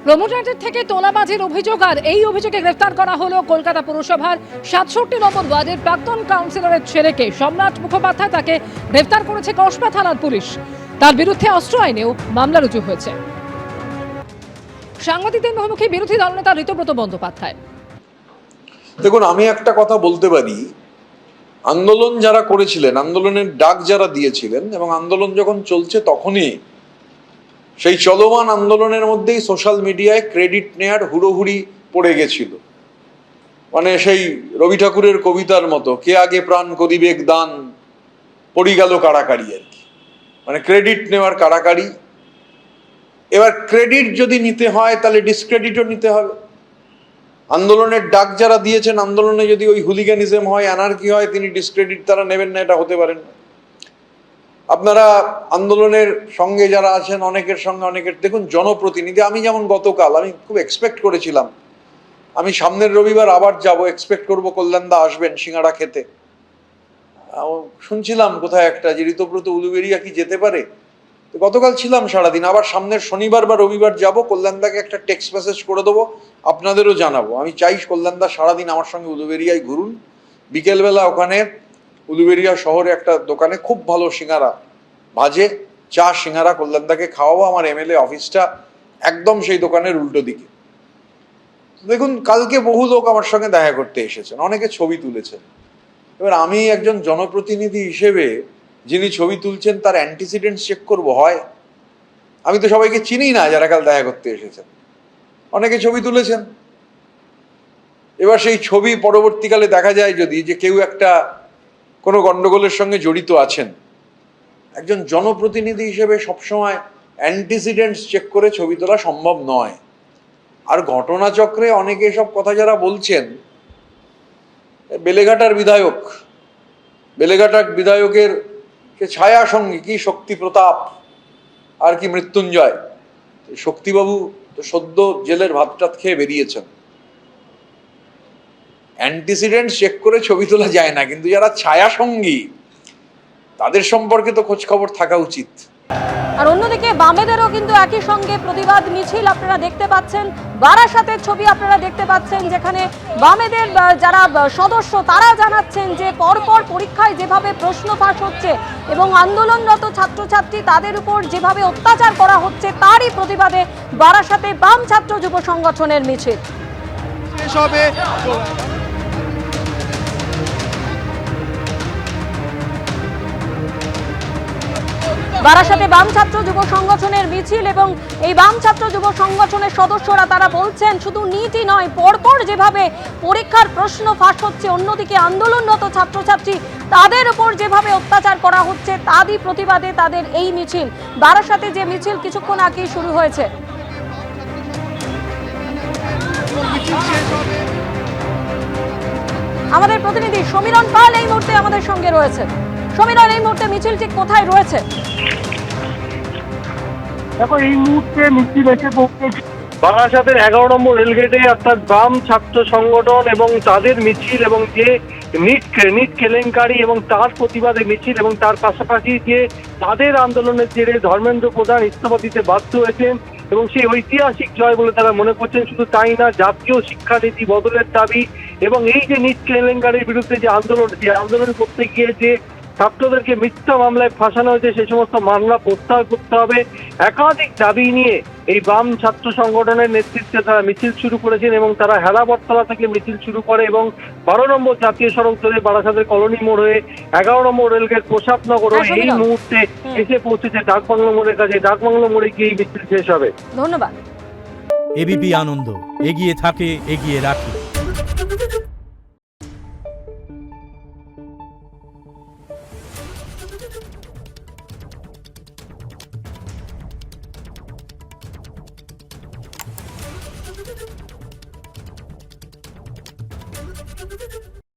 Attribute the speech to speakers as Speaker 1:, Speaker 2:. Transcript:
Speaker 1: প্রমোটারদের থেকে তোলাবাজির অভিযোগ, আর এই অভিযোগে গ্রেফতার করা হলো কলকাতা পুরসভার 67 নম্বর ওয়ার্ডের প্রাক্তন কাউন্সিলরের ছেলেকে। সম্রাট মুখোপাধ্যায়, তাকে গ্রেফতার করেছে কসবা থানার পুলিশ। তার বিরুদ্ধে অস্ত্র আইনেও মামলা রুজু হয়েছে। সাংবাদিকদের মুখোমুখি বিরোধী দলনেতা ঋতব্রত বন্দ্যোপাধ্যায়।
Speaker 2: দেখুন, আমি একটা কথা বলতে পারি, আন্দোলন যারা করেছিলেন, আন্দোলনের ডাক যারা দিয়েছিলেন, এবং আন্দোলন যখন চলছে তখনই সেই চলমান আন্দোলনের মধ্যেই সোশ্যাল মিডিয়ায় ক্রেডিট নেয়ার হুড়োহুড়ি পড়ে গেছিল। মানে সেই রবি ঠাকুরের কবিতার মতো, কে আগে প্রাণ করিবেক দান, পড়ি গেল কাড়াকাড়ি আর কি। মানে ক্রেডিট নেওয়ার কাড়াকাড়ি। এবার ক্রেডিট যদি নিতে হয় তাহলে ডিসক্রেডিটও নিতে হবে। আন্দোলনের ডাক যারা দিয়েছেন, আন্দোলনে যদি ওই হুলিগানিজম হয়, অ্যানার্কি হয়, তিনি ডিসক্রেডিট তারা নেবেন না, এটা হতে পারেন না। আপনারা আন্দোলনের সঙ্গে যারা আছেন, অনেকের সঙ্গে অনেকের, দেখুন জনপ্রতিনিধি, আমি যেমন গতকাল আমি খুব এক্সপেক্ট করেছিলাম, আমি সামনের রবিবার আবার যাব, এক্সপেক্ট করবো কল্যাণদা আসবেন সিঙ্গাড়া খেতে। শুনছিলাম কোথায় একটা যে ঋতব্রত উলুবেড়িয়া কি যেতে পারে। তো গতকাল ছিলাম সারাদিন, আবার সামনের শনিবার বা রবিবার যাব, কল্যাণদাকে একটা টেক্সট মেসেজ করে দেবো, আপনাদেরও জানাবো। আমি চাই কল্যাণদা সারাদিন আমার সঙ্গে উলুবেড়িয়ায় ঘুরুন, বিকেলবেলা ওখানে উলুবেড়িয়া শহরে একটা দোকানে খুব ভালো সিঙ্গারা ভাজে, চা সিঙ্গারা কল্যাণদাকে খাওয়াবো। আমার এমএলএ অফিসটা একদম সেই দোকানের উল্টো দিকে। দেখুন, কালকে বহু লোক আমার সঙ্গে দেখা করতে এসেছেন, অনেকে ছবি তুলেছেন। এবার আমি একজন জনপ্রতিনিধি হিসেবে যিনি ছবি তুলছেন তার অ্যান্টিসিডেন্টস চেক করবো হয়? আমি তো সবাইকে চিনি না যারা কাল দেখা করতে এসেছেন, অনেকে ছবি তুলেছেন। এবার সেই ছবি পরবর্তীকালে দেখা যায় যদি যে কেউ একটা কোনো গন্ডগোলের সঙ্গে জড়িত আছেন, একজন জনপ্রতিনিধি হিসেবে সবসময় অ্যান্টিসিডেন্টস চেক করে ছবি তোলা সম্ভব নয়। আর ঘটনাচক্রে অনেকে এসব কথা যারা বলছেন, বেলেঘাটার বিধায়ক, বেলেঘাটার বিধায়কের সে ছায়া সঙ্গী কি শক্তি প্রতাপ আর কি মৃত্যুঞ্জয়, শক্তিবাবু তো সদ্য জেলের ভাত টাত খেয়ে বেরিয়েছেন। অ্যান্টিসিডেন্ট চেক করে ছবি তোলা যায় না, কিন্তু যারা ছায়া সঙ্গী তাদের সম্পর্কে তো খোঁজ খবর থাকা উচিত।
Speaker 3: আর অন্যদিকে বামেদেরও কিন্তু একই সঙ্গে প্রতিবাদ মিছিল আপনারা দেখতে পাচ্ছেন। বারাসাতের ছবি আপনারা দেখতে পাচ্ছেন, যেখানে বামেদের যারা সদস্য তারা জানাচ্ছেন যে পরপর পরীক্ষায় যেভাবে প্রশ্ন ফাঁস হচ্ছে এবং আন্দোলনরত ছাত্রছাত্রী তাদের উপর যেভাবে অত্যাচার করা হচ্ছে, তারই প্রতিবাদে বারাসাতে বাম ছাত্র যুব সংগঠনের মিছিল। বারাসাতে বাম ছাত্র যুব সংগঠনের মিছিল, এবং এই বাম ছাত্র যুব সংগঠনের সদস্যরা তারা বলছেন শুধু নিটই নয়, পরপর যেভাবে পরীক্ষার প্রশ্ন ফাঁস হচ্ছে, অন্যদিকে আন্দোলনরত ছাত্রছাত্রী তাদের উপর যেভাবে অত্যাচার করা হচ্ছে, তারই প্রতিবাদে তাদের এই মিছিল। বারাসাতে যে মিছিল কিছুক্ষণ আগেই শুরু হয়েছে। আমাদের প্রতিনিধি সমীরণ পাল এই মুহূর্তে আমাদের সঙ্গে রয়েছে। সমীরণ, এই মুহূর্তে মিছিলটি কোথায় রয়েছে?
Speaker 4: দেখো, এই মুহূর্তে মিছিল এসে পৌঁছেছে বারাসাতের 11 নম্বর রেলগেটে, অর্থাৎ বাম ছাত্র সংগঠন এবং তাদের মিছিল, এবং যে নিট কেলেঙ্কারি এবং তার প্রতিবাদে মিছিল, এবং তার পাশাপাশি যে তাদের আন্দোলনের জেরে ধর্মেন্দ্র প্রধান ইস্তফা দিতে বাধ্য হয়েছেন এবং সেই ঐতিহাসিক জয় বলে তারা মনে করছেন। শুধু তাই না, জাতীয় শিক্ষানীতি বদলের দাবি এবং এই যে নিট কেলেঙ্কারির বিরুদ্ধে যে আন্দোলন করতে গিয়ে যে ছাত্রদেরকে মিথ্যা মামলায় ফাঁসানো হয়েছে, সেই সমস্ত মামলা প্রত্যাহার করতে হবে, একাধিক দাবি নিয়ে এই বাম ছাত্র সংগঠনের নেতৃত্বে তারা মিছিল শুরু করেছেন এবং তারা হেলাবরতলা থেকে মিছিল শুরু করে এবং 12 নম্বর জাতীয় সড়ক ধরে বারাসাতের কলোনি মোড় হয়ে 11 নম্বর রেলগেট প্রসাদনগর হয়ে এই মুহূর্তে এসে পৌঁছেছে ডাকবাংলো মোড়ের কাছে। ডাকবাংলো মোড়ে গিয়ে এই মিছিল শেষ হবে।
Speaker 3: ধন্যবাদ।
Speaker 5: এবিপি আনন্দ, এগিয়ে থাকে, এগিয়ে রাখে।